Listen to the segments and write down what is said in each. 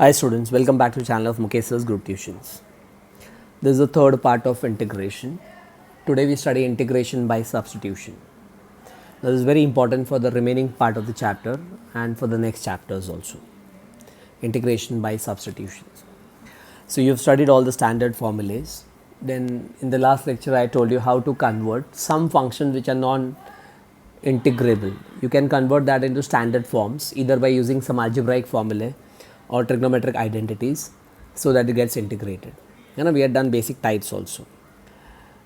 Hi students, welcome back to the channel of Mukesh's Group Tuitions. This is the third part of integration. Today we study integration by substitution. This is very important for the remaining part of the chapter and for the next chapters also. Integration by substitutions. So you've studied all the standard formulas. Then in the last lecture I told you how to convert some functions which are non-integrable. You can convert that into standard forms either by using some algebraic formulae or trigonometric identities so that it gets integrated. We had done basic types also.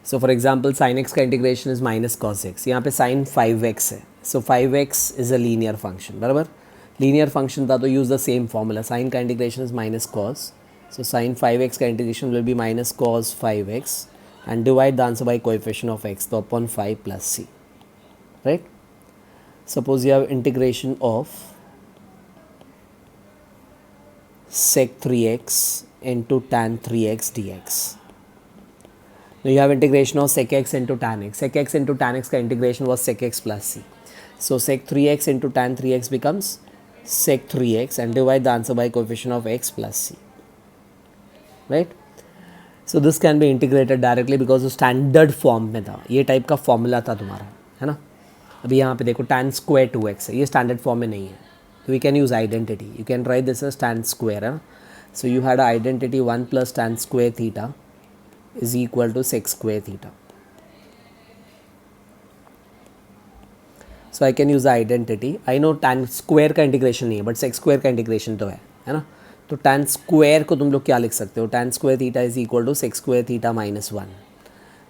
So for example, sin x का integration is minus cos x. यहाँ पे sin 5x है. So 5x is a linear function. बराबर? Linear function था तो use the same formula. Sin का integration is minus cos. So sin 5x का integration will be minus cos 5x and divide the answer by coefficient of x तो upon 5 plus c. Right? Suppose you have integration of sec 3x into tan 3x dx. Now you have integration of sec x into tan x. Sec x into tan x का integration was sec x plus c. So sec 3x into tan 3x becomes sec 3x and divide the answer by coefficient of x plus c. Right? So this can be integrated directly because standard form में था. ये type का formula था तुम्हारा, है ना? अभी यहाँ पे देखो tan square 2x है. ये standard form में नहीं है. So we can use identity. You can write this as tan square. So you had an identity 1 plus tan square theta is equal to sec square theta. So I can use the identity. I know tan square का integration नहीं है, but sec square का integration तो है ना? तो tan square को तुम लोग क्या लिख सकते हो? Tan square theta is equal to sec square theta minus 1.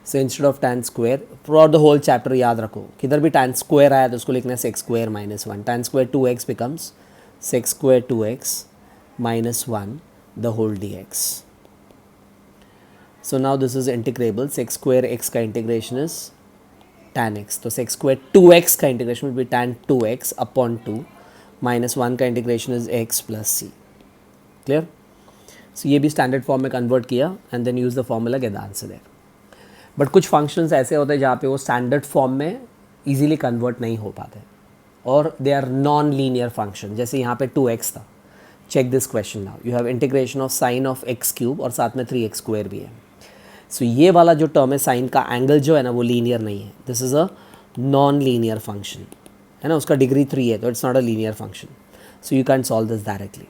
So instead of tan square, throughout the whole chapter याद रखो किधर भी tan square आया तो उसको लिखना है sec square minus 1. Tan square 2x becomes sec square 2x minus 1 the whole dx. So now this is integrable. Sec square x का integration is tan x. तो sec square 2x का integration will be tan 2x upon 2 minus 1 का integration is x plus c. Clear? So ये भी standard form में convert किया and then use the formula, get the answer there. But कुछ functions ऐसे होते हैं जहाँ पे वो स्टैंडर्ड फॉर्म में इजीली कन्वर्ट नहीं हो पाते और they are non linear function. जैसे यहाँ पे 2x था. Check this question now. You have integration of sine of x cube और साथ में 3x स्क्वायर भी है. सो ये वाला जो टर्म है साइन का एंगल जो है ना वो लीनियर नहीं है. This is a non linear function, है ना. उसका डिग्री 3 है तो it's not a linear function. So you can solve this directly.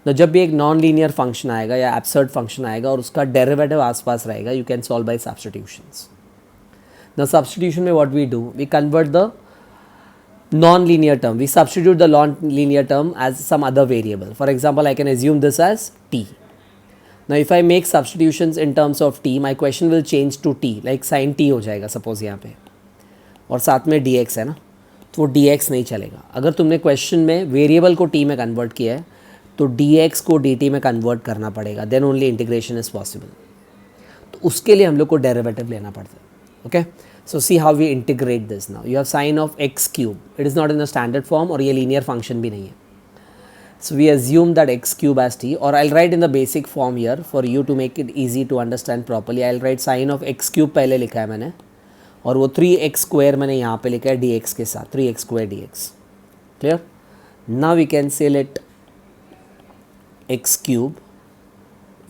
तो जब भी एक नॉन लीनियर फंक्शन आएगा या एब्सर्ड फंक्शन आएगा और उसका डेरिवेटिव आसपास रहेगा, you can solve by substitutions. The substitution में what we do, we convert the non linear term, we substitute the non linear term as some other variable. For example I can assume this as t. Now if I make substitutions in terms of t, my question will change to t, like sine t हो जाएगा suppose यहाँ पे, और साथ में dx है ना, तो वो dx नहीं चलेगा. अगर तुमने क्वेश्चन में वेरिएबल को t में कन्वर्ट किया है तो dx को dt में कन्वर्ट करना पड़ेगा, then only integration is possible. तो उसके लिए हम लोग को डेरिवेटिव लेना पड़ता है. Okay, so see how we integrate this. Now you have sine of x cube. It is not in the standard form और ये लीनियर फंक्शन भी नहीं है. So we assume that x cube as t, और I write in the basic form here for you to make it easy to understand properly. I write sine of x cube पहले लिखा है मैंने, और वो 3x स्क्वायर मैंने यहाँ पे लिखा है dx के साथ, 3x square dx. Clear? Now we can say let x cube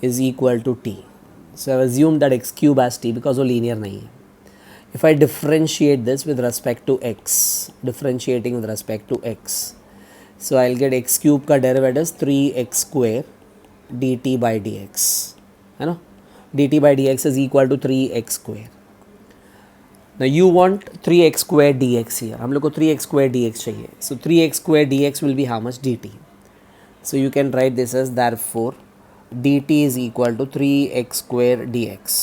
is equal to t. So I assume that x cube as t because वो linear नहीं है. If I differentiate this with respect to x, differentiating with respect to x, so I'll get x cube का derivative is 3x square dt by dx, है ना. dt by dx is equal to 3x square. Now you want 3x square dx here. हम लोग को 3x square dx चाहिए. So 3x square dx will be how much? dt. So you can write this as therefore dt is equal to 3x square dx.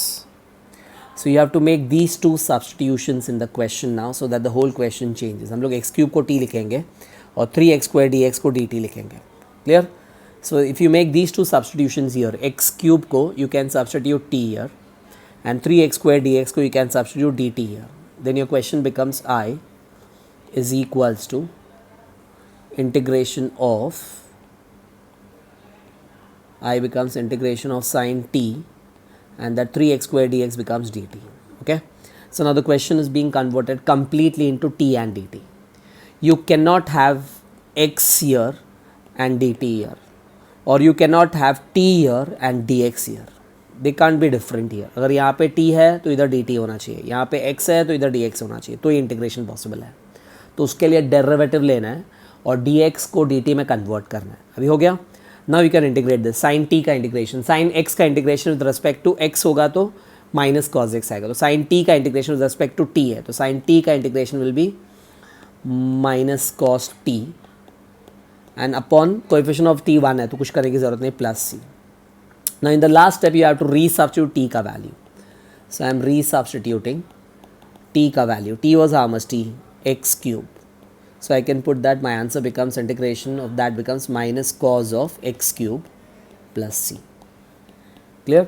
So you have to make these two substitutions in the question now so that the whole question changes. हम लोग x cube को t लिखेंगे और 3x square dx को dt लिखेंगे. Clear? So if you make these two substitutions here, x cube को you can substitute t here and 3x square dx को you can substitute dt here. Then your question becomes I is equals to integration of I becomes integration of sine t and that 3x square dx becomes dt. Okay, so now the question is being converted completely into t and dt. You cannot have x here and dt here. और you can not have t here and dx here, they can't be different here. अगर यहाँ पे t है तो इधर dt होना चाहिए, यहाँ पे x है तो इधर dx होना चाहिए, तो ये इंटीग्रेशन पॉसिबल है. तो उसके लिए डेरिवेटिव लेना है और dx को dt में कन्वर्ट करना है. अभी हो गया. Now you can integrate this. Sine t का इंटीग्रेशन, साइन x का integration with respect to x होगा तो माइनस कॉज x आएगा. तो साइन t का integration with respect to t है, तो साइन t का integration will be minus cos t and upon coefficient of t 1 है तो कुछ करने की जरूरत नहीं, plus c. Now in the last step you have to resubstitute t का value. So I am resubstituting t का value. T was how much? T x cube. So I can put that, my answer becomes integration of that becomes minus cos of x cube plus c. Clear?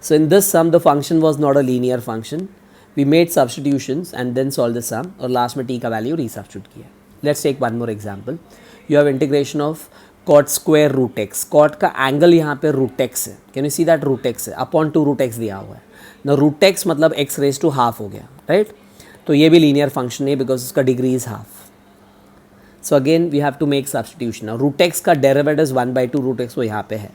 So in this sum the function was not a linear function. We made substitutions and then solved the sum और last में t का value resubstitute किया. Let's take one more example. You have integration of cot square root x. cot का angle यहाँ पे root x है. Can you see that root x है upon 2 root x दिया हुआ है. Now root x मतलब x raised to half हो गया, right? तो ये भी linear function नहीं because उसका degree is half. So again we have to make substitution. Now root x का derivative is 1 by 2 root x वो यहाँ पे है.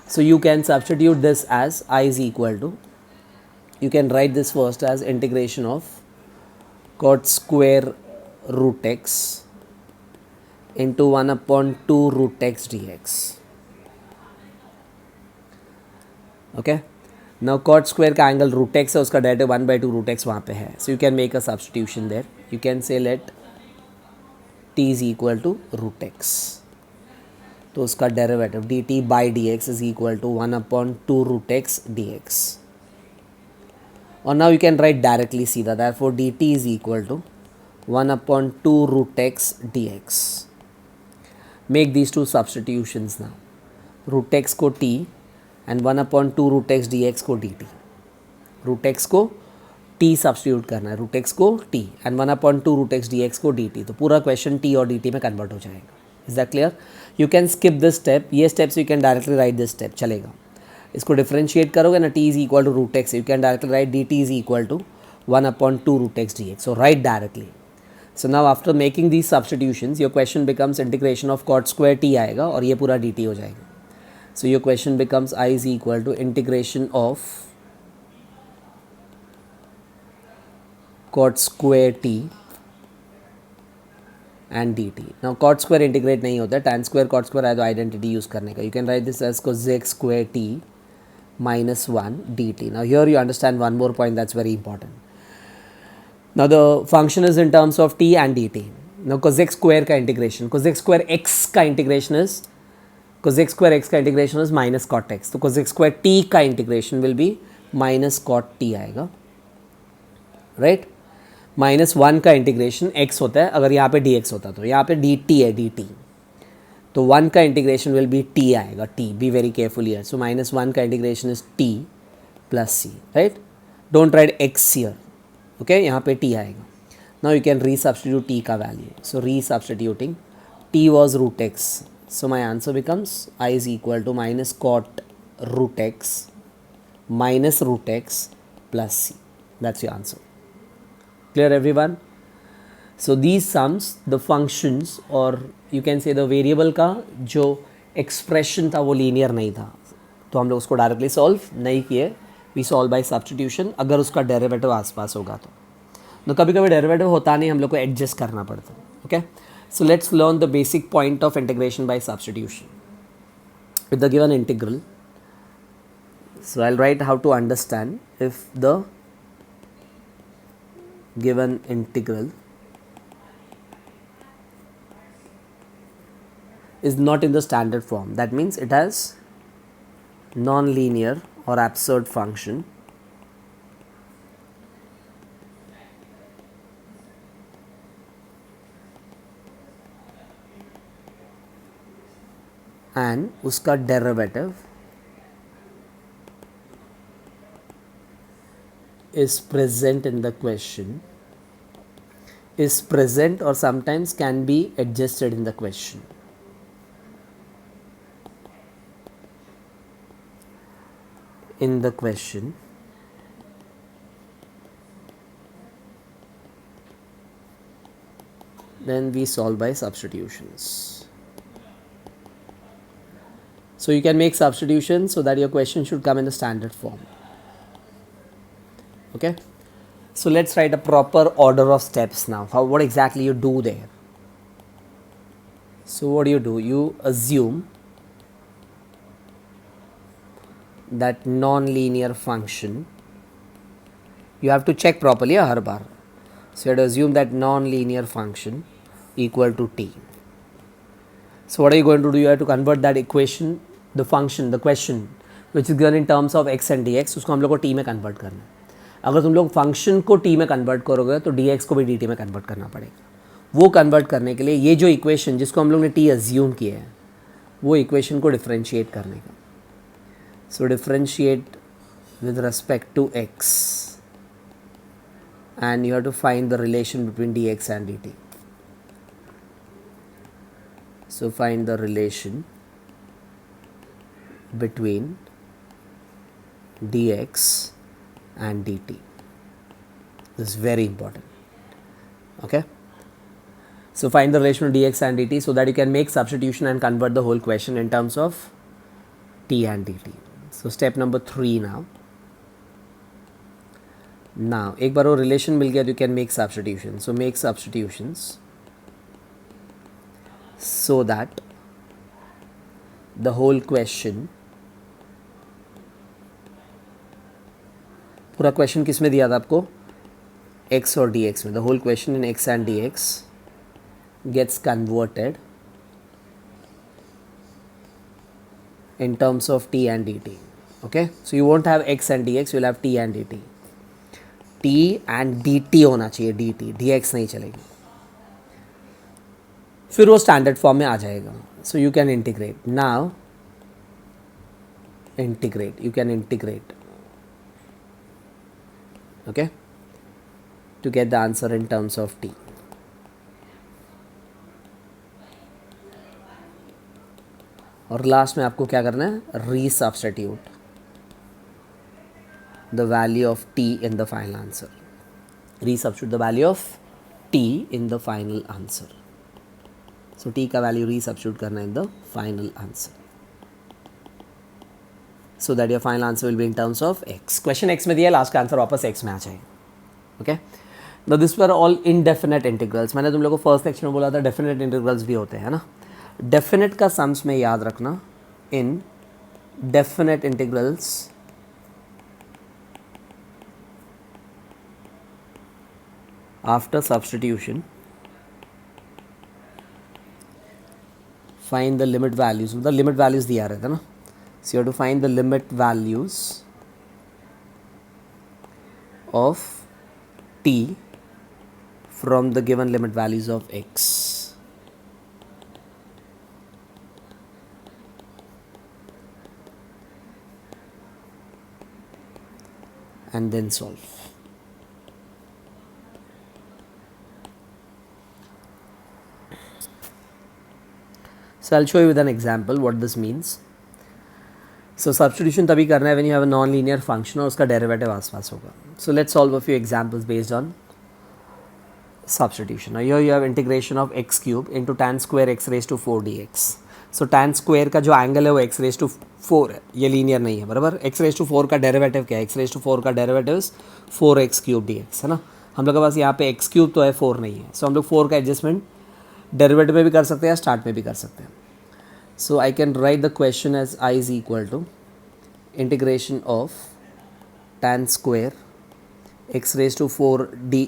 So you can substitute this as I is equal to, you can write this first as integration of cot square root x into 1 upon 2 root x dx. Okay. Now cot square का angle root x है, उसका derivative 1 by 2 root x वहाँ पे है. So you can make a substitution there. You can say let t is equal to root x. तो उसका derivative dt by dx is equal to 1 upon 2 root x dx. Or now you can write directly सीधा, therefore dt is equal to 1 upon 2 root x dx. Make these two substitutions now. Root x को t and 1 upon 2 root x dx को dt. Root x को t substitute करना है, root x को t and 1 upon 2 root x dx को dt. तो पूरा question t और dt में convert हो जाएगा. Is that clear? You can skip this step. ये steps you can directly write this step. चलेगा. इसको differentiate करोगे ना, t is equal to root x. You can directly write dt is equal to 1 upon 2 root x dx. So write directly. So now after making these substitutions, your question becomes integration of cot square t आएगा और ये पूरा dt हो जाएगा. So your question becomes I is equal to integration of cot square t and dt. Now cot square integrate नहीं होता, tan square cot square आए तो identity use करने का. You can write this as cosec square t minus 1 dt. Now here you understand one more point that's very important. Now the function is in terms of t and dt. Now cosec square का integration, cosec square x का integration is, cosec square x का integration is minus cot x. तो cosec square t का integration will be minus cot t आएगा, right? Minus 1 का integration x होता है, अगर यहाँ पे dx होता तो यहाँ पे dt है dt, तो 1 का इंटीग्रेशन विल बी t आएगा, t. Be very careful here. So minus 1 का integration is t plus c, right? Don't write x here, okay? यहाँ पे t आएगा. Now you can resubstitute t का value. So resubstituting t was root x, so my answer becomes i is equal to minus cot root x minus root x plus c. That's your answer. Clear everyone? So these sums, the functions or you can say the variable का जो expression था वो linear नहीं था, तो हम लोग उसको directly solve नहीं किए. We solve by substitution. अगर उसका derivative आसपास होगा तो कभी कभी derivative होता नहीं, हम लोग को adjust करना पड़ता है. Okay? So let's learn the basic point of integration by substitution. With the given integral, so I'll write how to understand if the given integral is not in the standard form. That means it has non-linear or absurd function and उसका derivative is present in the question, is present or sometimes can be adjusted in the question. In the question, then we solve by substitutions. So you can make substitution so that your question should come in the standard form. Okay, so let's write a proper order of steps now. What exactly you do there? So what do? You assume that non-linear function, you have to check properly har bar. So you have to assume that non-linear function equal to t. So what are you going to do? You have to convert that equation, the function, the question which is given in terms of x and dx, उसको हम लोग को t में convert करना है. अगर तुम लोग फंक्शन को t में कन्वर्ट करोगे तो dx को भी dt में कन्वर्ट करना पड़ेगा. वो कन्वर्ट करने के लिए ये जो इक्वेशन जिसको हम लोग ने t अज्यूम किया है वो इक्वेशन को डिफ्रेंशिएट करने का. So differentiate with respect to x and you have to find the relation between dx and dt. So find the relation between dx and dt. This is very important. Okay, so find the relation of dx and dt so that you can make substitution and convert the whole question in terms of t and dt. So step number 3 now. Now एक बार वो relation मिल गया, you can make substitution. So make substitutions so that the whole question, पूरा question किस में दिया था आपको? x और dx में. The whole question in x and dx gets converted in terms of t and dt. Okay, so you won't have x and dx, you will have t and dt. t and dt होना चाहिए, dt, dx नहीं चलेगी. फिर वो standard form में आ जाएगा. So you can integrate now. Integrate, you can integrate, okay, to get the answer in terms of t. और लास्ट में आपको क्या करना है? Resubstitute the value of t in the final answer. Resubstitute the value of t in the final answer. So t का value resubstitute करना in the final answer, so that your final answer will be in terms of x. Question x में दिया, last का answer वापस x में आ जाएगा. Okay, now this were all indefinite integrals. मैंने तुम लोगों को फर्स्ट सेक्शन में बोला था डेफिनेट इंटीग्रल्स भी होते हैं ना. डेफिनेट का सम्स में याद रखना, इन definite integrals after substitution find the limit values. The limit values दिया रहता है ना. So you have to find the limit values of t from the given limit values of x. And then solve. So I'll show you with an example what this means. So substitution तभी करना है when you have a non-linear function और उसका derivative आसपास होगा. So let's solve a few examples based on substitution. Now here you have integration of x cube into tan square x raised to 4 dx. So tan square का जो angle है वो x raised to 4 है, ये linear नहीं है, बराबर. x raised to 4 का derivative क्या है? x raised to 4 का derivative is 4x cube dx, है ना. हम लोग के पास यहाँ पे x cube तो है, 4 नहीं है. So हम लोग 4 का adjustment डेरिवेटिव में भी कर सकते हैं, स्टार्ट में भी कर सकते हैं. So I can write the question as I is equal to integration of tan square x raise to 4 d,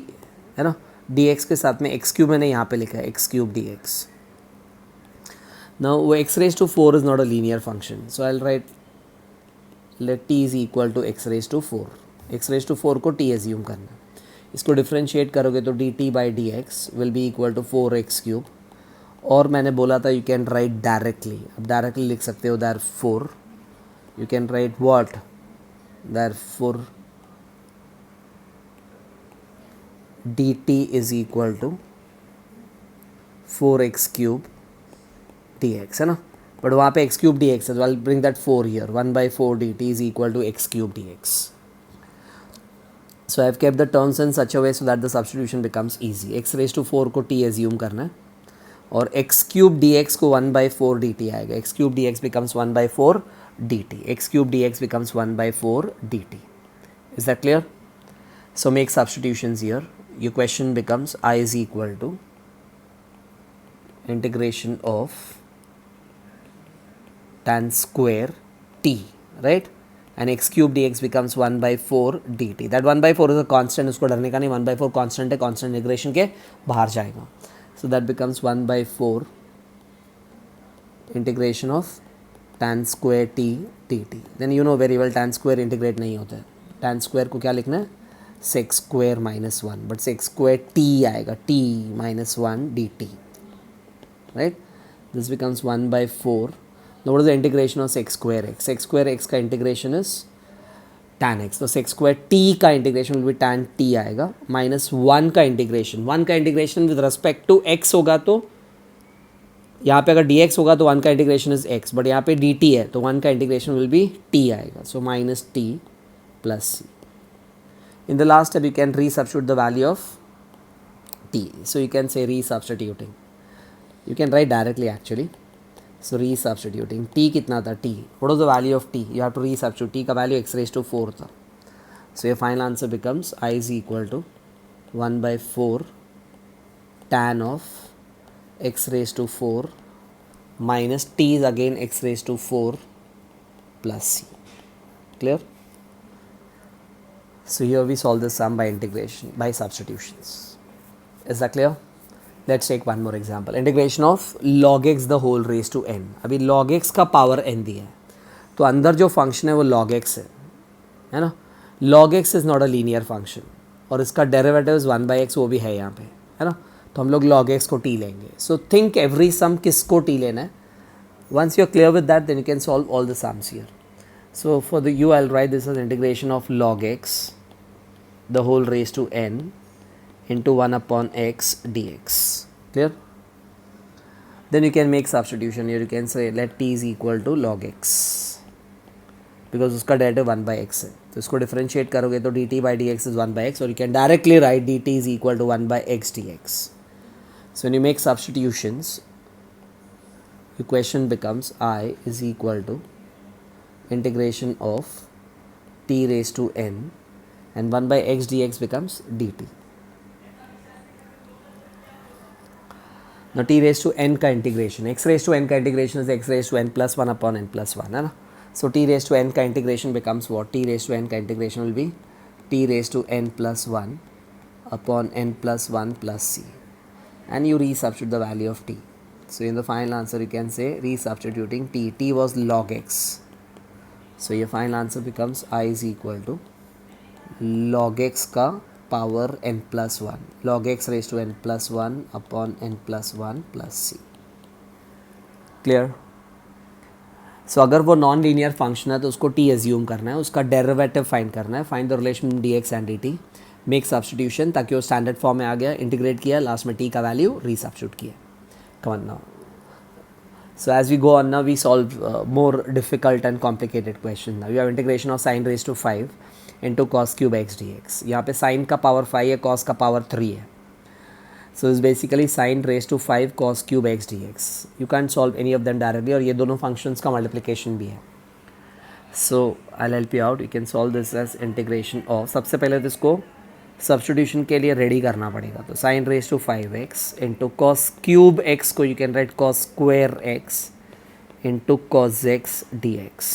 है ना, डी एक्स के साथ में एक्स क्यूब मैंने यहाँ पे लिखा है, x cube d x. Now वो x raise to 4 is not a linear function, so I will write let t is equal to x raise to 4. X raise to 4 को टी एज्यूम करना. इसको differentiate करोगे तो d t by d x will be equal to 4x cube. और मैंने बोला था you can write directly, अब डायरेक्टली लिख सकते हो there four. You can write what? There four d t is equal to 4x cube d x, है ना. बट वहाँ पे x क्यूब डी एक्स है, तो I will bring that 4 here. 1/4 d t is equal to x cube d x. So I have kept the terms in such a way so that the substitution becomes easy. x raised to 4 को t assume करना है और x cube d x को 1/4 d t आएगा. X cube d x becomes 1/4 d T. X cube d x becomes 1/4 d T. Is that clear? So make substitutions here. Your question becomes I is equal to integration of tan square t, right? And x cube dx becomes 1/4 dt. That 1/4 is a constant, उसको डरने का नहीं. 1/4 constant है, constant integration के बाहर जाएगा. So that becomes 1/4 integration of tan square t dt. Then you know very well tan square integrate नहीं होता है. tan square को क्या लिखना है? sec square minus 1. But sec square t आएगा, t minus 1 dt. Right? This becomes 1/4. Now what is the integration of sec square x? Sec square x का integration is tan x. तो sec square t का integration will be tan t आएगा, minus 1 का integration. 1 का integration with respect to x होगा, तो यहाँ पे अगर dx होगा तो 1 का integration is x, बट यहाँ पे dt है तो 1 का integration will be t आएगा. So minus t plus c. In the last step you can resubstitute the value of t. So you can say resubstituting. You can write directly actually. So resubstituting t कितना था t. What was the value of t? You have to resubstitute. t का value x raised to 4 था. So your final answer becomes I is equal to 1/4 tan of x raised to 4 minus t is again x raised to 4 plus c. Clear? So here we solve this sum by integration, by substitutions. Is that clear? Let's take one more example. Integration of log x the whole raised to n. अभी log x का power n दिया है, तो अंदर जो function है वो log x है ना. log x is not a linear function और इसका derivative is 1/x, वो भी है यहाँ पे, है ना. तो हम लोग log x को t लेंगे. So think every sum किसको t लेना है. Once you're clear with that, then you can solve all the sums here. So for the u, I'll write this as integration of log x the whole raised to n into 1 upon x dx. Clear? Then you can make substitution here. You can say let t is equal to log x because उसका derivative 1/x है, तो इसको differentiate करोगे तो dt by dx is 1/x, or you can directly write dt is equal to 1/x dx. So when you make substitutions, your question becomes I is equal to integration of t raised to n and 1/x dx becomes dt. Now t raised to n का integration, x raised to n का integration is x raised to n plus 1 upon n plus 1, है ना. So t raised to n का integration becomes what? t raised to n का integration will be t raised to n plus 1 upon n plus 1 plus c, and you resubstitute the value of t. So in the final answer you can say resubstituting t was log x. So your final answer becomes I is equal to log x का power n plus 1, log x raised to n plus 1 upon n plus 1 plus c. Clear? So अगर वो non linear function है तो उसको t assume करना है, उसका derivative find करना है. Find the relation dx and dt. Make substitution ताकि वो स्टैंडर्ड फॉर्म में आ गया. इंटीग्रेट किया, लास्ट में t का वैल्यू रीसब्स्टिट्यूट किया. Come on now. So as we go on now, we solve more difficult and complicated question. Now you have integration of sin raised to 5 into cos cube x dx. यहाँ पे sin का power 5 है, cos का power 3 है. So it's basically sin raised to 5 cos cube x dx. You can't solve any of them directly, और ये दोनों functions का multiplication भी है. So I'll help you out. You can solve this as integration of, सबसे पहले तो इसको सब्स्टिट्यूशन के लिए रेडी करना पड़ेगा. तो sine raise to 5x into cos cube x को you can write cos square x into cos x d x.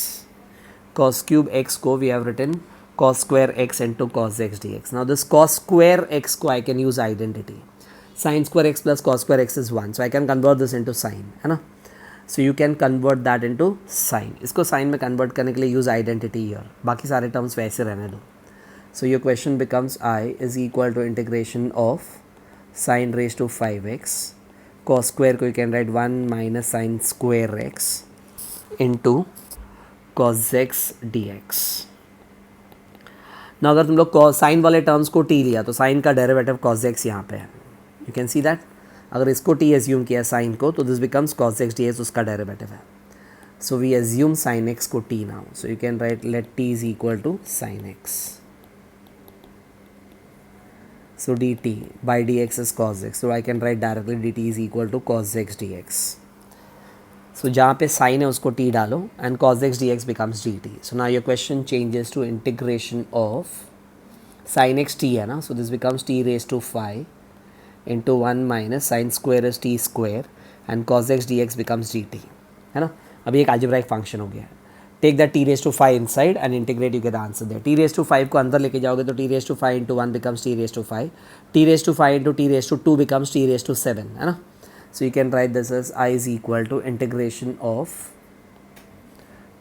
Cos cube x को we have written cos square x into cos x d x. Now this cos square x को I can use identity. Sine square x plus cos square x is 1, so I can convert this into sine, है ना. So you can convert that into sine. इसको sign में convert करने के लिए use identity year, बाकी सारे terms वैसे रहने दो. So your question becomes I is equal to integration of sin raised to 5x cos square को you can write 1 minus sin square x into cos x dx. Now अगर तुम लोग sin वाले टर्म्स को t लिया तो sin का derivative cos x यहाँ पे है. You can see that. अगर इसको t assume किया sin को तो this becomes cos x dx, उसका डेरिवेटिव है. So we assume sin x को t now. So you can write let t is equal to sin x. So So dt by dx is cos x. So I can write directly dt is equal to cos x dx. So जहाँ पे sign है उसको t डालो and cos x dx becomes dt. So now your question changes to integration of sin x t है ना. So this becomes t raised to 5 into 1 minus sin square is t square and cos x dx becomes dt है ना. अभी एक algebraic function हो गया है. Take that t raise to 5 inside and integrate, you get answer there. T raise to 5 को अंदर लेके जाओगे तो t raise to 5 into 1 becomes t raise to 5. T raise to 5 into t raise to 2 becomes t raise to 7 है ना. So you can write this as I is equal to integration of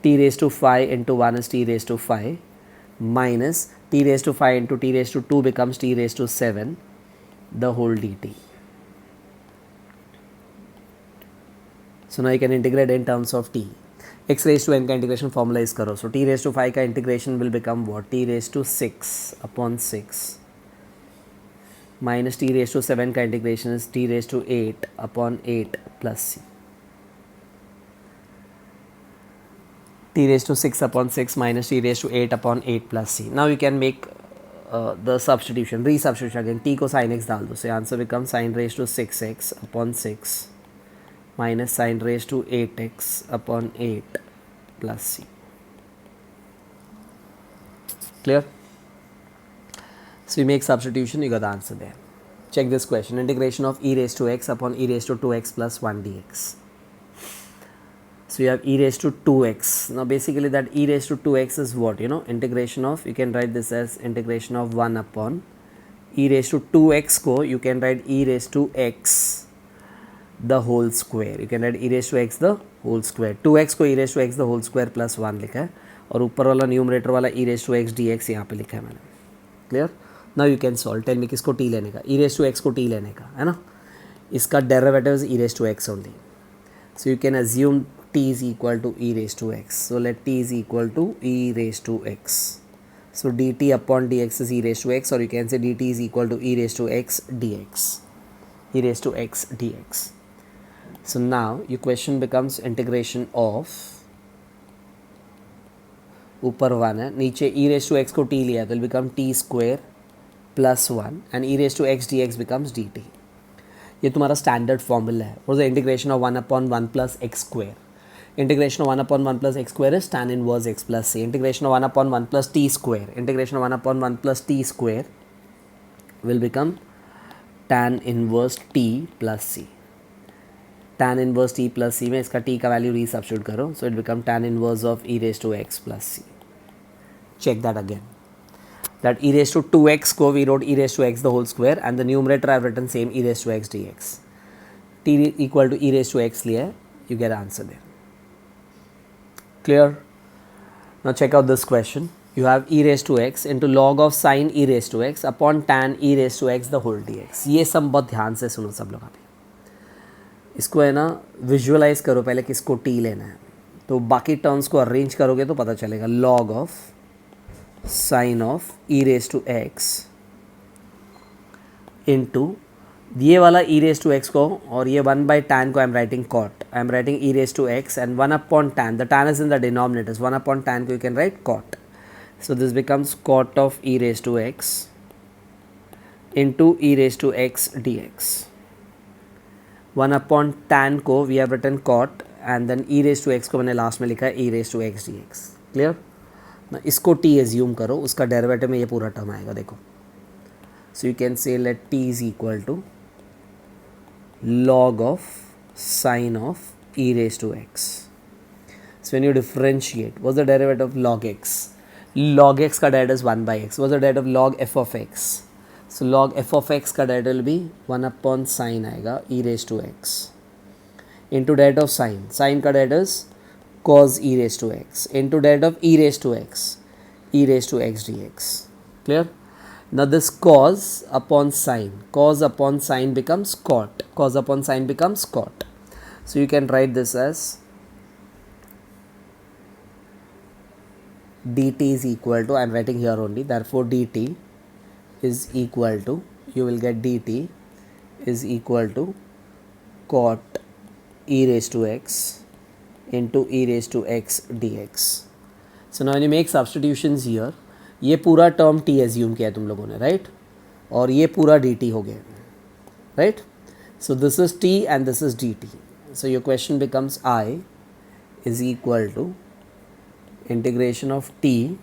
t raise to 5 into 1 is t raise to 5 minus t raise to 5 into t raise to 2 becomes t raise to 7 the whole d t. So now you can integrate in terms of t. x raised to n का integration formalise करो. सो t raised to 5 का integration will become what, t raised to 6 upon 6 minus t raised to 7 का integration is t raised to 8 upon 8 plus c. t raised to 6 upon 6 minus t raised to 8 upon 8 plus c. Now you can make the substitution, resubstitution again. t को sin x डाल दो. So answer becomes sin raised to 6x upon 6 minus sin raised to 8x upon 8 plus c. Clear? So you make substitution, you got the answer there. Check this question. Integration of e raised to x upon e raised to 2x plus 1 dx. So you have e raised to 2x. Now basically that e raised to 2x is what? You know, integration of, you can write this as integration of 1 upon e raised to 2x को you can write e raised to x the whole square. You can write e raised to x the whole square. 2x को e raised to x the whole square plus 1 लिखा है और ऊपर वाला numerator वाला e raised to x dx यहाँ पे लिखा है मैंने. Clear? Now you can solve. Tell me किसको t लेने का, e raised to x को t लेने का है ना. इसका derivative is e raised to x only. So you can assume t is equal to e raised to x. So let t is equal to e raised to x. So dt upon dx is e raised to x, or you can say dt is equal to e raised to x dx. E raised to x dx. So now your question becomes integration of, ऊपर 1 है, नीचे e raised to x को t लिया तो will become t square plus 1 and e raised to x dx becomes dt. ये तुम्हारा standard formula है. और the integration of 1 upon 1 plus x square. Integration of 1 upon 1 plus x square is tan inverse x plus c. Integration of 1 upon 1 plus t square. Integration of 1 upon 1 plus t square will become tan inverse t plus c. tan inverse t plus c में इसका t का value resubstitute करो. So it become tan inverse of e raised to x plus c. Check that again. That e raised to 2x को we wrote e raised to x the whole square and the numerator I have written same e raised to x dx. t equal to e raised to x लिया है, you get answer there. Clear? Now check out this question. You have e raised to x into log of sin e raised to x upon tan e raised to x the whole dx. ये सब बहुत ध्यान से सुनो सब लोग. अभी इसको है ना विजुअलाइज करो पहले किसको t लेना है, तो बाकी टर्म्स को अरेंज करोगे तो पता चलेगा. log of sine of e raise to x into ये वाला e रेज टू x को और ये 1 by tan को I am writing cot. I am writing e raise to x and 1 upon tan. The tan is in the denominators. 1 upon tan को you can write cot. So this becomes cot of e raised to x into e raised to x dx. 1 upon tan को we have written cot and then e raised to x को मैंने last में लिखा है e raised to x dx. Clear ना. इसको t assume करो, उसका डेरिवेटिव में ये पूरा टर्म आएगा. देखो, so you can say let t is equal to log of sin of e raised to x. So when you differentiate, what's the derivative of log x? Log x का derivative is 1 by x. What's the derivative of log f of x? So log f of x का derivative will be 1 upon sin आएगा e raised to x into derivative of sin. Sin का derivative is cos e raised to x into derivative of e raised to x, e raised to x dx. Clear? Now this cos upon sin becomes cot. Cos upon sin becomes cot. So you can write this as dt is equal to, I am writing here only, therefore dt is equal to, you will get dt is equal to cot e raised to x into e raised to x dx. So now when you make substitutions here, ये पूरा term t assume किया है तुम लोगों ने, right. और ये पूरा dt हो गया, right? So this is t and this is dt. So your question becomes I is equal to integration of t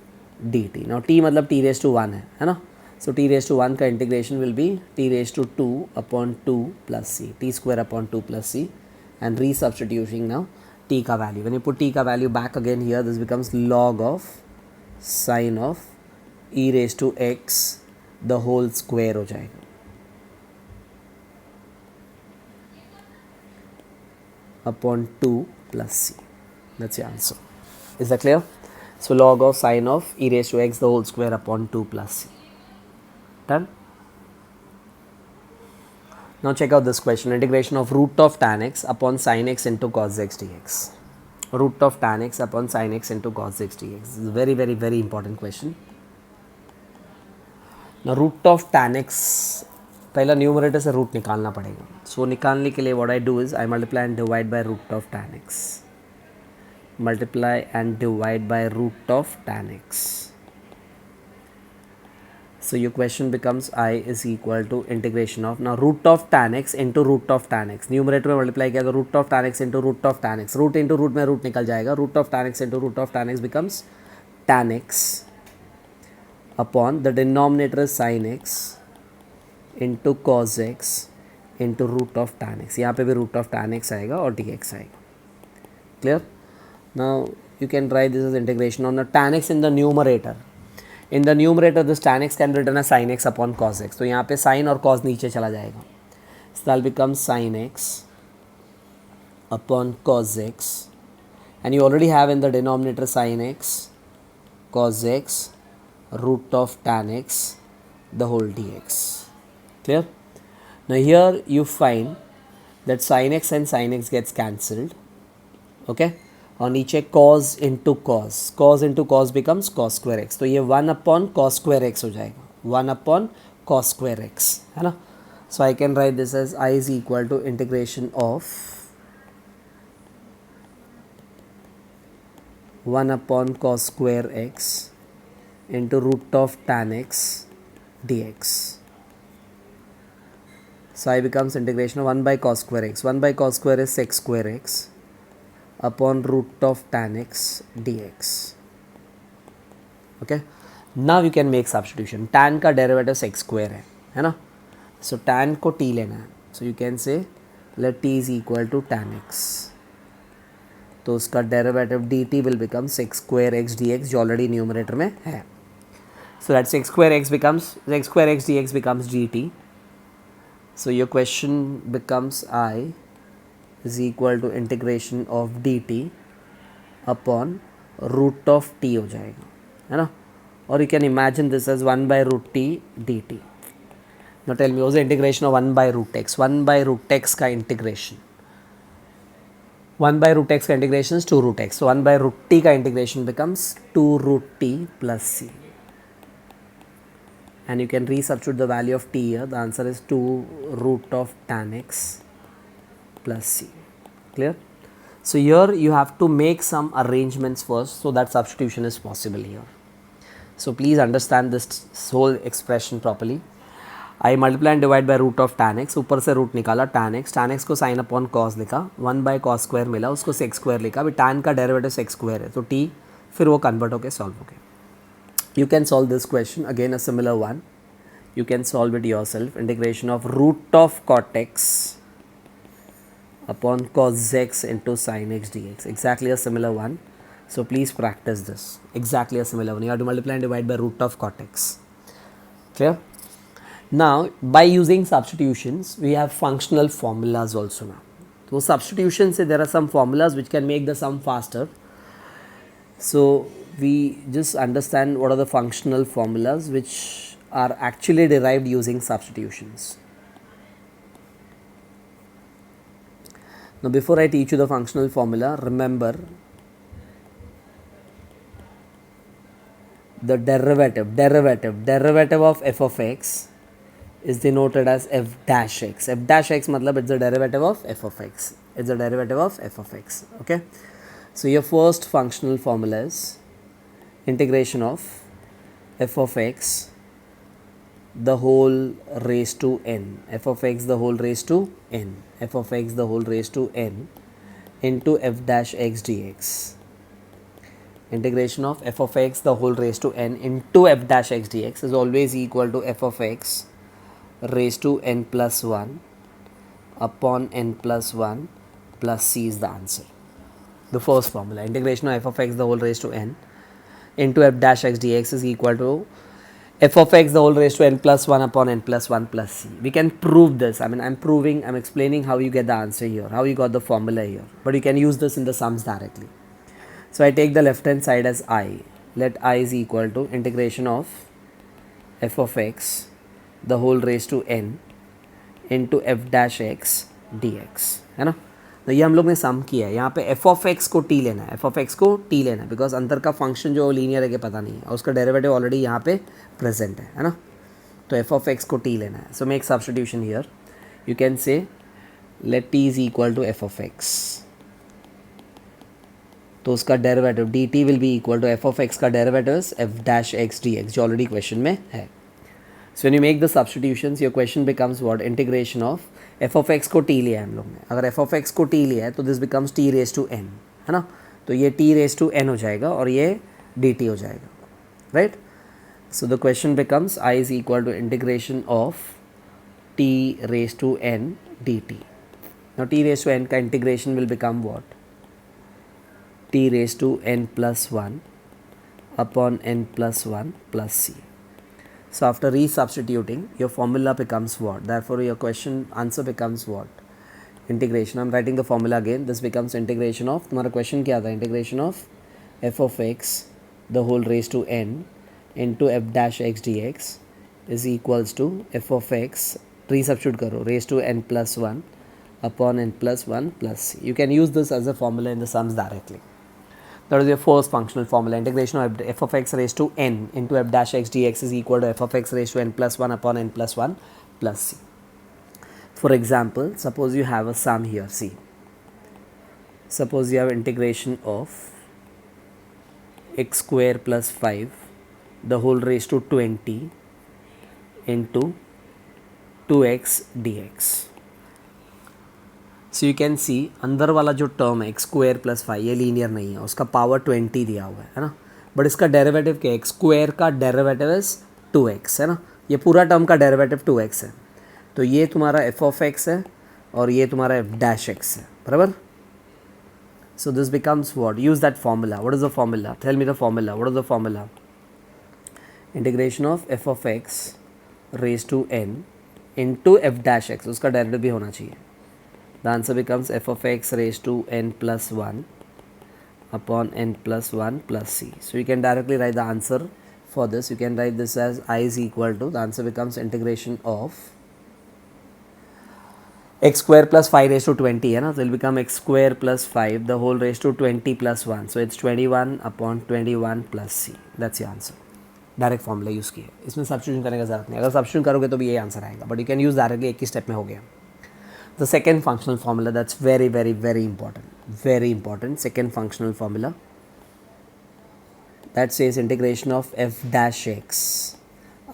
dt. Now t मतलब t raised to 1 है ना? So t raised to 1 का integration will be t raised to 2 upon 2 plus c, t square upon 2 plus c, and resubstituting now t का value. When you put t का value back again here, this becomes log of sine of e raised to x the whole square हो जाएगा. Upon 2 plus c. That's the answer. Is that clear? So log of sine of e raised to x the whole square upon 2 plus c. Done? Now check out this question. Integration of root of tan x upon sin x into cos x dx. Root of tan x upon sin x into cos x dx. This is a very, very, very important question. Now root of tan x, पहला numerator से root निकालना पड़ेगा. सो निकालने के लिए what I do is I multiply and divide by root of tan x. Multiply and divide by root of tan x. So your question becomes I is equal to integration of now root of tan x into root of tan x. Numerator में multiply किया तो root of tan x into root of tan x. Root into root में root निकल जाएगा. root of tan x into root of tan x becomes tan x upon the denominator is sin x into cos x into root of tan x. यहाँ पे भी root of tan x आएगा और dx आएगा. Clear? Now you can write this as integration on the tan x in the numerator. In the numerator this tan x can be written as sin x upon cos x. तो यहाँ पे sin और cos नीचे चला जाएगा. So that will become sin x upon cos x, and you already have in the denominator sin x cos x root of tan x the whole dx. Clear? Now here you find that sin x and sin x gets cancelled. Okay? और नीचे cos into cos becomes cos square x. तो ये 1 upon cos square x हो जाएगा. 1 upon cos square x है ना. So I can write this as I is equal to integration of 1 upon cos square x into root of tan x dx. So I becomes integration of 1 by cos square x. 1 by cos square is sec square x upon root of tan x dx. Okay, now you can make substitution. Tan का derivative sec square है ना. So tan को t लेना है. So you can say let t is equal to tan x. तो उसका derivative dt will become sec square x dx जो already numerator में है. So that sec square x dx becomes dt. So your question becomes I is equal to integration of dt upon root of t हो जाएगा है ना. और you can imagine this as 1 by root t dt. Now tell me what's the integration of 1 by root x. 1 by root x का integration, 1 by root x का integration is 2 root x. So 1 by root t का integration becomes 2 root t plus c. And you can resubstitute the value of t here. The answer is 2 root of tan x plus c. Clear? So here you have to make some arrangements first so that substitution is possible here. So please understand this whole expression properly. I multiply and divide by root of tan x. ऊपर से root निकाला tan x को sin upon cos लिखा, 1 by cos square मिला, उसको sec square लिखा. अभी tan का डेरिवेटिव sec square है तो t फिर वो कन्वर्ट होकर सॉल्व हो गया. You can solve this question again a similar one. You can solve it yourself. Integration of root of cot x upon cos x into sin x dx. Exactly a similar one. So please practice this. Exactly a similar one. You have to multiply and divide by root of cot x. Clear? Now by using substitutions we have functional formulas also now. So substitutions there are some formulas which can make the sum faster. So we just understand what are the functional formulas which are actually derived using substitutions. Now before I teach you the functional formula, remember the derivative of f of x is denoted as f dash x. F dash x matlab it's the derivative of f of x. It's the derivative of f of x. Okay. So your first functional formula is integration of f of x the whole raised to n, f of x the whole raised to n, f of x the whole raised to n into f dash x dx. Integration of f of x the whole raised to n into f dash x dx is always equal to f of x raised to n plus 1 upon n plus 1 plus c is the answer. The first formula, integration of f of x the whole raised to n into f dash x dx is equal to f of x the whole raised to n plus 1 upon n plus 1 plus c. We can prove this. I mean, I'm explaining how you get the answer here, how you got the formula here. But you can use this in the sums directly. So I take the left hand side as I. Let I is equal to integration of f of x the whole raised to n into f dash x dx, है ना. तो ये हम लोग ने सम किया है. यहाँ पे एफ ऑफ एक्स को टी लेना है, एफ ऑफ एक्स को टी लेना है, बिकॉज अंदर का फंक्शन जो लीनियर है कि पता नहीं है और उसका डेरिवेटिव ऑलरेडी यहाँ पे प्रेजेंट है ना. तो एफ ऑफ एक्स को टी लेना है. So make substitution here. You can say let t is equal to f of x. तो उसका derivative d t will be equal to f of x का derivative f dash x d x जो already question में है. So when you make the substitutions your question becomes what, integration of f of x को t लिया है हम लोग ने. अगर एफ ऑफ एक्स को टी लिया है तो this becomes t raise to n, है ना. तो ये टी रेज टू एन हो जाएगा और ये डी टी हो जाएगा, right. So the question becomes I is equal to integration of t raise to n d t. Now t raise to n का integration will become what, t raise to n plus 1 upon n plus 1 plus c. So after resubstituting, your formula becomes what? Therefore, your question answer becomes what? Integration. I'm writing the formula again. This becomes integration of, तुम्हारा question क्या था? Integration of f of x the whole raised to n into f dash x dx is equals to f of x, resubstitute करो, raised to n plus 1 upon n plus 1 plus c. You can use this as a formula in the sums directly. That is your first functional formula. Integration of f of x raised to n into f dash x dx is equal to f of x raised to n plus 1 upon n plus 1 plus c. For example, suppose you have a sum here. See, suppose you have integration of x square plus 5 the whole raised to 20 into 2x dx. So you can see अंदर वाला जो term है x square plus 5 ये linear नहीं है, उसका power 20 दिया हुआ है ना. बट इसका डेरिवेटिव क्या है, एक्स स्क्वायर का डेरिवेटिव इज 2x, है ना. ये पूरा टर्म का डेरिवेटिव 2x है. तो ये तुम्हारा एफ ऑफ एक्स है और ये तुम्हारा एफ डैश एक्स है, बराबर. So this becomes what, use that formula. What is the formula, tell me the formula. What is the formula, integration of f of x raise to n into f dash x, उसका derivative भी होना चाहिए. The answer becomes f of x raised to n plus 1 upon n plus 1 plus c. So you can directly write the answer for this. You can write this as I is equal to, the answer becomes integration of x square plus 5 raised to 20, है ना. So it will become x square plus 5 the whole raised to 20 plus 1. So it's 21 upon 21 plus c. That's your answer. Direct formula use किया, इसमें substitution करने का जरूरत नहीं. अगर substitution करोगे तो भी यही आंसर आएगा, but you can use directly, एक ही स्टेप में हो गया. The second functional formula, that's very important, second functional formula that says integration of f dash x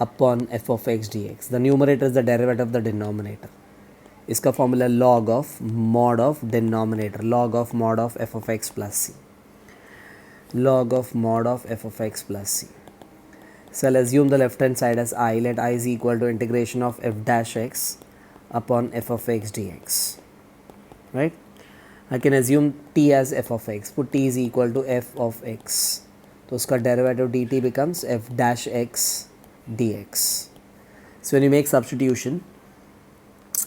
upon f of x dx. The numerator is the derivative of the denominator. इसका formula log of mod of denominator, log of mod of f of x plus c, log of mod of f of x plus c. So I'll assume the left hand side as I. Let I is equal to integration of f dash x upon f of x dx, right. I can assume t as f of x, put t is equal to f of x, तो उसका derivative dt becomes f dash x dx. So when you make substitution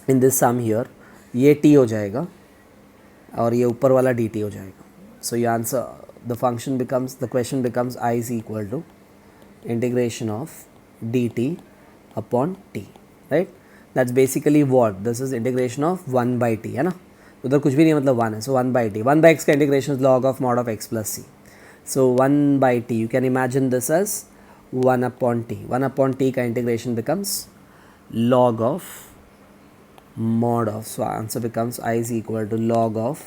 in this sum here, ये t हो जाएगा और ये ऊपर वाला dt हो जाएगा. So your answer, the function becomes, the question becomes I is equal to integration of dt upon t, right. That's basically what, this is integration of 1 by t, है ना. उधर कुछ भी नहीं, मतलब 1 है. So 1 by t, 1 by x का integration log of mod of x plus c. So 1 by t, you can imagine this as 1 upon t. 1 upon t का integration becomes log of mod of, so answer becomes I is equal to log of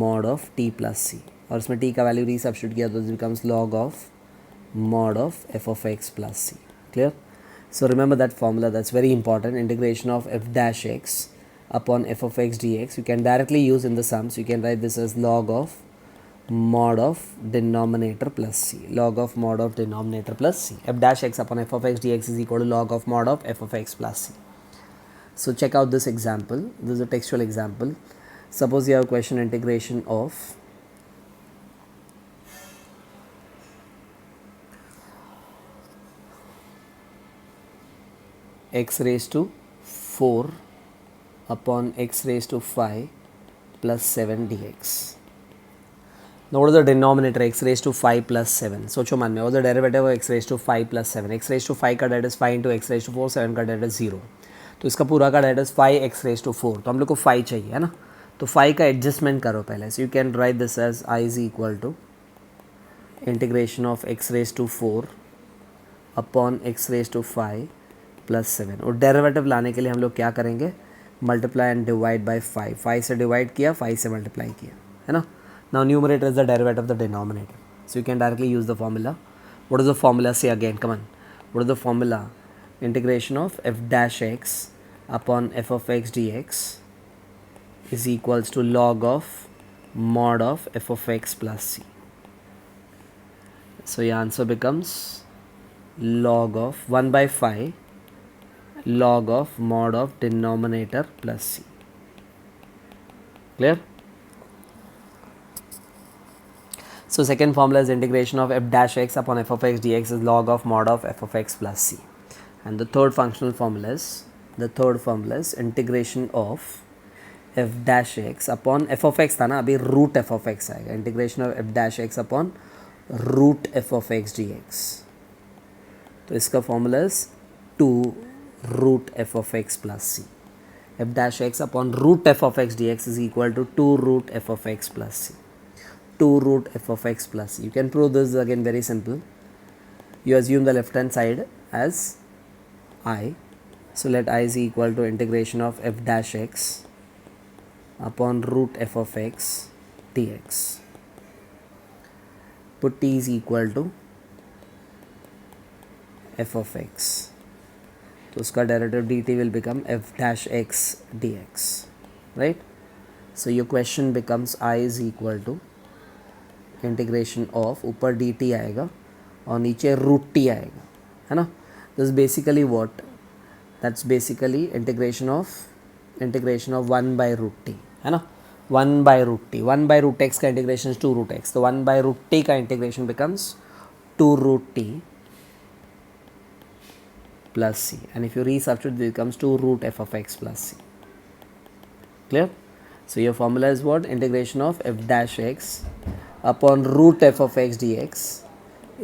mod of t plus c. और इसमें t का value resubstitute किया तो this becomes log of mod of f of x plus c. Clear? So remember that formula, that's very important. Integration of f dash x upon f of x dx, you can directly use in the sums. You can write this as log of mod of denominator plus c, log of mod of denominator plus c. F dash x upon f of x dx is equal to log of mod of f of x plus c. So check out this example. This is a textual example. Suppose you have a question integration of x raised to 4 upon x raised to 5 plus 7 dx. Now what is the denominator? X raised to 5 plus 7. सोचो मन में, what is the derivative of x raised to 5 plus 7? x raised to 5 का date is 5 into x raised to 4, 7 का date is 0. तो इसका पूरा का date is 5x raised to 4. तो हम लोग को 5 चाहिए है ना, तो 5 का एडजस्टमेंट करो पहले. So you can write this as i is equal to integration of x raised to 4 upon x raised to 5 plus 7. और डेरिवेटिव लाने के लिए हम लोग क्या करेंगे? Multiply and divide by 5. 5 से डिवाइड किया, 5 से मल्टीप्लाई किया, है ना. Now numerator is the derivative of the denominator. So you can directly use the formula. What is the formula? Say again, come on. What is the formula? Integration of f dash x upon f of x dx is equals to log of mod of f of x plus c. So your answer becomes log of 1 by 5 log of mod of denominator plus c. Clear? So second formula is integration of f dash x upon f of x dx is log of mod of f of x plus c. And the third formula is integration of f dash x upon f of x था ना, अभी root f of x आएगा. integration of f dash x upon root f of x dx. तो इसका formula is 2 root f of x plus c. f dash x upon root f of x dx is equal to 2 root f of x plus c. 2 root f of x plus c. You can prove this again, very simple. You assume the left hand side as I. So let I is equal to integration of f dash x upon root f of x dx. Put t is equal to f of x. So उसका derivative dt will become f dash x dx, right? So your question becomes I is equal to integration of, ऊपर d t आएगा और नीचे root t आएगा, है ना. This basically what, that's basically integration of 1 by root t, है ना. 1 by root t, 1 by root x का इंटीग्रेशन 2 रूट एक्स, तो 1 बाय रूट टी का integration becomes 2 root t plus c. And if you resubstitute becomes 2 root f of x plus c. Clear? So your formula is what? Integration of f dash x upon root f of x dx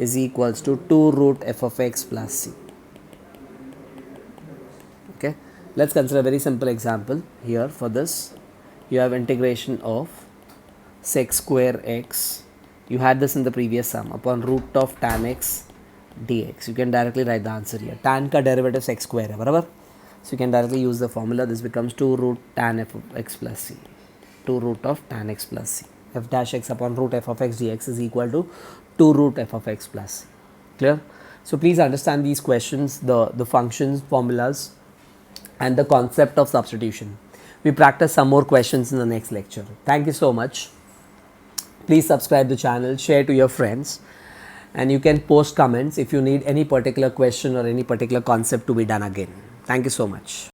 is equals to 2 root f of x plus c. Okay, let's consider a very simple example here. For this, you have integration of sec square x. You had this in the previous sum, upon root of tan x dx. You can directly write the answer here. Tan का derivative sec square है, बराबर. So you can directly use the formula. This becomes 2 root tan f of x plus c. 2 root of tan x plus c. f dash x upon root f of x dx is equal to 2 root f of x plus c. Clear? So please understand these questions, the functions, formulas, and the concept of substitution. We practice some more questions in the next lecture. Thank you so much. Please subscribe the channel, share to your friends, and you can post comments if you need any particular question or any particular concept to be done again. Thank you so much.